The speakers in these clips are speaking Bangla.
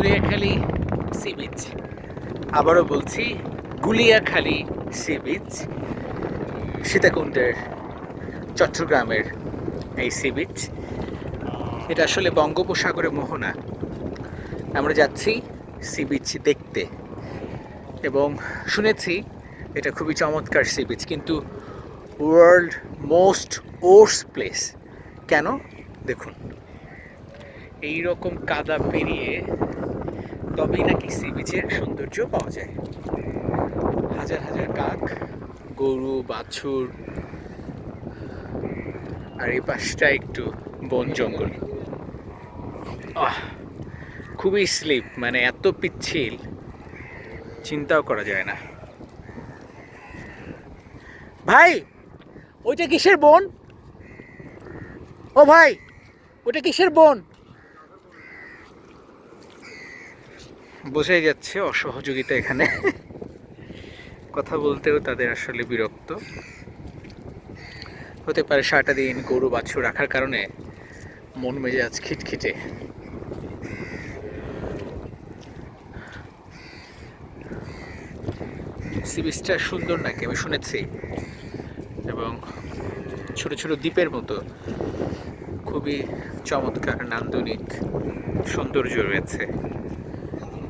Guliakhali sea beach. আবারও বলছি, গুলিয়াখালী সি বিচ, সীতাকুণ্ডের, চট্টগ্রামের এই সি বিচ। এটা আসলে বঙ্গোপসাগরের মোহনা। আমরা যাচ্ছি সি বিচ দেখতে এবং শুনেছি এটা খুবই চমৎকার সি বিচ, কিন্তু ওয়ার্ল্ড মোস্ট ওর্স প্লেস। কেন? দেখুন, এই রকম কাদা পেরিয়ে তবেই নাকি সি বিচের সৌন্দর্য পাওয়া যায়। হাজার হাজার কাক, গরু, বাছুর, আর এই পাশটা একটু বন জঙ্গল। খুবই স্লিপ, মানে এত পিচ্ছিল চিন্তাও করা যায় না। ভাই, ওইটা কিসের বন? ও ভাই, ওটা কিসের বন? বোঝাই যাচ্ছে অসহযোগিতা এখানে। কথা বলতেও তাদের আসলে বিরক্ত হতে পারে। সারাটা দিন গরু বাছুর রাখার কারণে মন মেজাজ খিটখিটে। সি বিচটা সুন্দর নাকি আমি শুনেছি, এবং ছোট ছোট দ্বীপের মতো খুবই চমৎকার নান্দনিক সৌন্দর্য রয়েছে।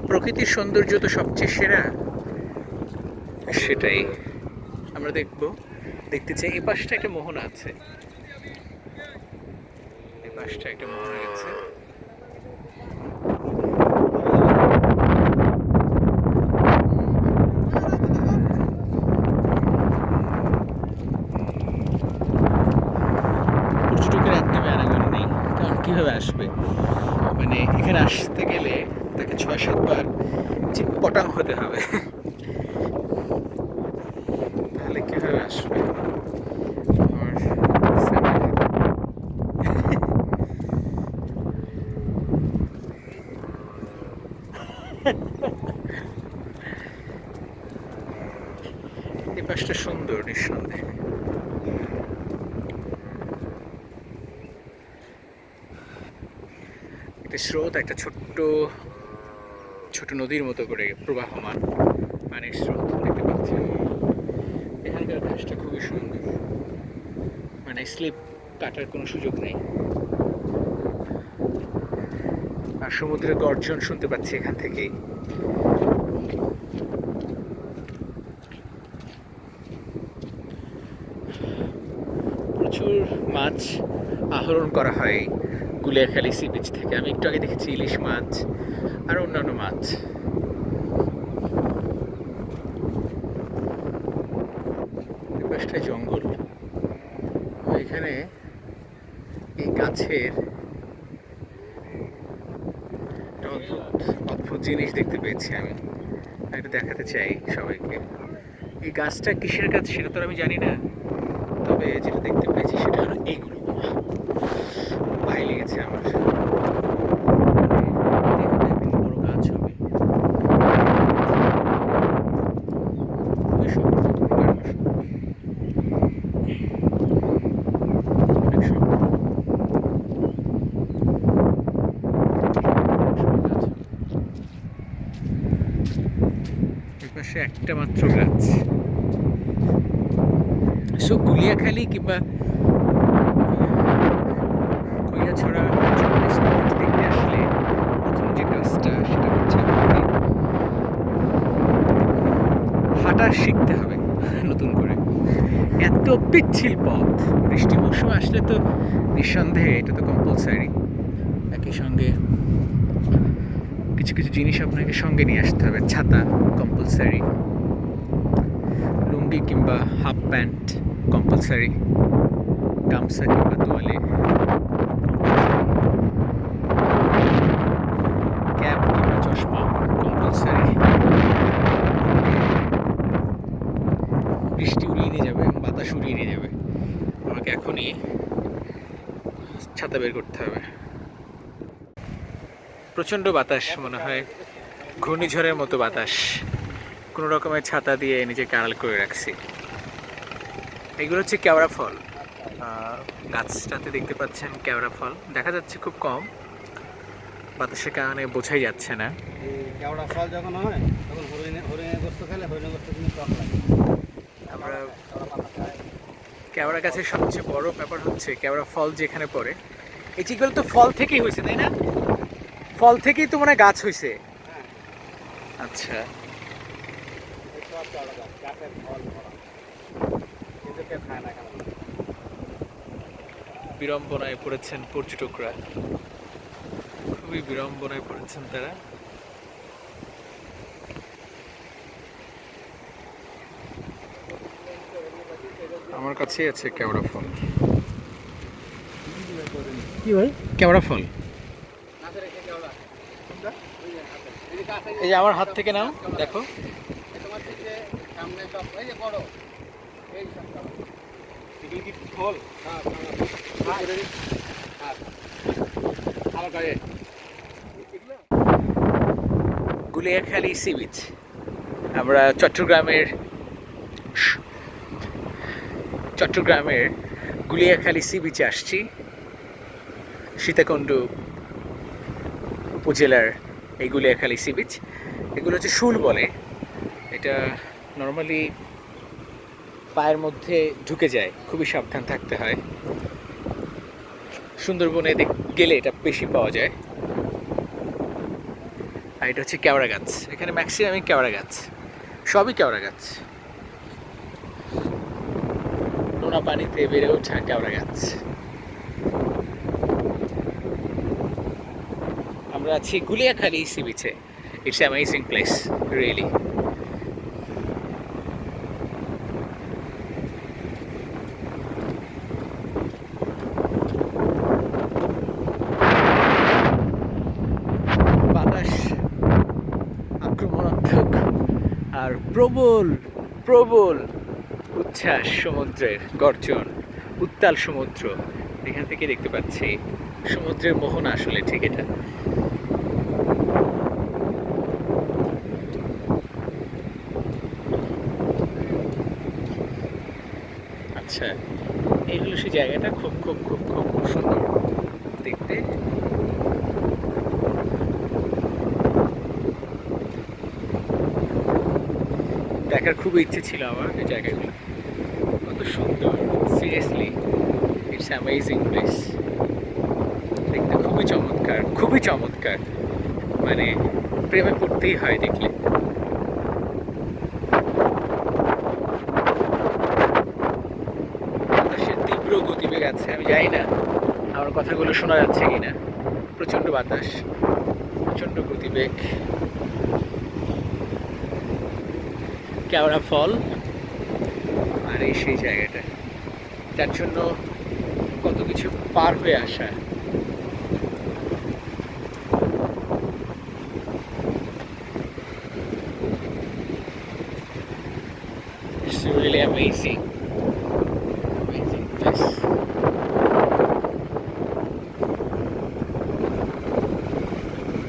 প্রকৃতির সৌন্দর্য তো সবচেয়ে সেরা, সেটাই আমরা দেখতে চাই। এই পাশটা একটা মোহনা আছে, এই পাশটা একটা মোহনা আছে। পর্যটকের একদমই আনাগোনা নেই, কারণ কীভাবে আসবে? মানে এখানে আসতে গেলে তাকে ৬-৭ বার চিটপটাং হতে হবে, তাহলে কীভাবে আসবে? এই পাশটা সুন্দর নিঃসন্দেহে। একটা স্রোত, একটা ছোট্ট ছোট নদীর মতো করে প্রবাহমান পানির স্রোত দেখতে পাচ্ছি। এখানকার ঘাসটা খুবই সুন্দর, মানে স্লিপ কাটার কোনো সুযোগ নেই। আর সমুদ্রের গর্জন শুনতে পাচ্ছি এখান থেকেই। প্রচুর মাছ আহরণ করা হয় গুলিয়াখালী সি বিচ থেকে। আমি একটু আগে দেখেছি ইলিশ মাছ আর অন্যান্য মাছ। পাশটায় জঙ্গল, এখানে এই গাছের অদ্ভুত জিনিস দেখতে পেয়েছি আমি, এটা দেখাতে চাই সবাইকে। এই গাছটা কিসের গাছ সেটা তো আমি জানি না, তবে যেটা দেখতে পেয়েছি সেটা হলো এইগুলো। পায়ে লেগেছে আমার। বড় গাছ হবে, খুবই সুন্দর। পাশে একটা মাত্র গাছ। সো গুলিয়াখালী কিংবা খৈয়াছড়া স্পট দেখতে আসলে প্রথম যে কাজটা সেটা হচ্ছে হাঁটা শিখতে হবে নতুন করে। এত পিচ্ছিল পথ, বৃষ্টি মৌসুম আসলে তো নিঃসন্দেহে এটা তো কম্পালসারি। একই সঙ্গে কিছু কিছু জিনিস আপনাকে সঙ্গে নিয়ে আসতে হবে। ছাতা কম্পালসারি, লুঙ্গি কিংবা হাফ প্যান্ট কম্পালসারি, গামছা কিংবা তোয়ালে, ক্যাপ কিংবা চশমা কম্পালসারি। বৃষ্টি উড়িয়ে নিয়ে যাবে, বাতাস উড়িয়ে নিয়ে যাবে, আমাকে এখনই ছাতা বের করতে হবে। প্রচণ্ড বাতাস, মনে হয় ঘূর্ণিঝড়ের মতো বাতাস। কোনো রকমের ছাতা দিয়ে নিজেকে আড়াল করে রাখছি। এগুলো হচ্ছে কেওড়া ফল। গাছটাতে দেখতে পাচ্ছেন কেওড়া ফল দেখা যাচ্ছে খুব কম, বাতাসের কারণে বোঝাই যাচ্ছে না। এই কেওড়া ফল যখন হয় তখন হরিণের গোস্ত খেলে হরিণের গোস্ত কিন্তু টক লাগে। আমরা কেওড়া পাতা খায়। কেওড়া গাছের সবচেয়ে বড় ব্যাপার হচ্ছে কেওড়া ফল যেখানে পড়ে, এই চিগুলো তো ফল থেকেই হয়েছে তাই না? ফল থেকেই তো মানে গাছ হয়েছে। হ্যাঁ, আচ্ছা, এই সব কেওড়া গাছ, গাছের ফল ভরা। কিন্তু কেউ খায় না কেমন। বিড়ম্বনায় পড়েছেন পর্যটকরা, খুবই বিড়ম্বনায় পড়েছেন তারা। আমার কাছেই আছে কেওড়া ফল। কি ভাই? কেওড়া ফল গাছে রেখে কেওড়া। কোনটা? ওই যে হাতে। এই যে গাছে। এই যে আমার হাত থেকে নাও, দেখো। এই তোমার দিকে সামনে সব এই যে বড়। এই সব কেওড়া। এগুলো কি ফল? হ্যাঁ, হ্যাঁ। আমার গায়ে। এগুলো? Guliakhali sea beach. আমরা চট্টগ্রামের গুলিয়াখালী সি বিচে আসছি। সীতাকুণ্ড উপজেলার এই গুলিয়াখালী সি বিচ, এগুলো হচ্ছে শুল বলে। এটা নর্মালি পায়ের মধ্যে ঢুকে যায়, খুবই সাবধান থাকতে হয়। সুন্দরবনে গেলে এটা বেশি পাওয়া যায়। আর এটা হচ্ছে কেওড়া গাছ, এখানে ম্যাক্সিমামই কেওড়া গাছ, সবই কেওড়া গাছ, নোনা পানিতে বেড়ে ওঠা কেওড়া গাছ। আমরা আছি গুলিয়াখালী সি বিচে। It's amazing place, really. বাতাস আক্রমণাত্মক আর প্রবল প্রবল উচ্ছ্বাস, সমুদ্রের গর্জন, উত্তাল সমুদ্র। এখান থেকে দেখতে পাচ্ছি সমুদ্রের মোহনা, আসলে ঠিক এটা। আচ্ছা, এই হলো সেই জায়গাটা, খুব খুব খুব খুব খুব সুন্দর দেখতে। দেখার খুবই ইচ্ছে ছিল আমার এই জায়গাগুলো, কত সুন্দর। Seriously, it's amazing place. দেখতে খুবই চমৎকার, খুবই চমৎকার, মানে প্রেমে পড়তেই হয় দেখলে। বাতাসের তীব্র গতিবেগ আছে, আমি জানি না আমার কথাগুলো শোনা যাচ্ছে কিনা। প্রচন্ড বাতাস, প্রচন্ড গতিবেগ। কেওড়া ফল আর এই সেই জায়গাটা, যার জন্য কত কিছু পার হয়ে আসা। It's really amazing. Amazing place.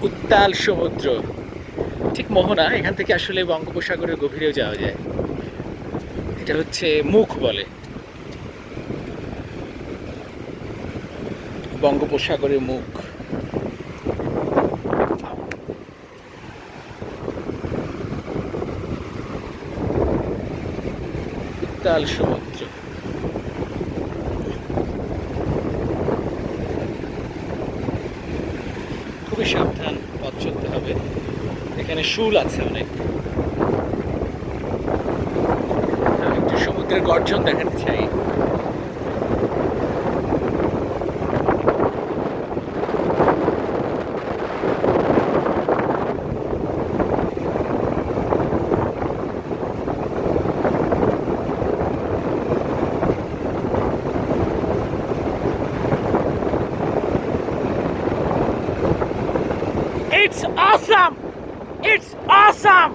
উত্তাল সমুদ্র, ঠিক মোহনা। এখান থেকে আসলে বঙ্গোপসাগরের গভীরেও যাওয়া যায়। এটা হচ্ছে মুখ বলে, বঙ্গোপসাগরের মুখ। উত্তাল সমুদ্র, খুবই সাবধান পথ চলতে হবে। এখানে শুল আছে অনেক। আমি একটু সমুদ্রের গর্জন দেখাতে চাই। It's awesome! It's awesome!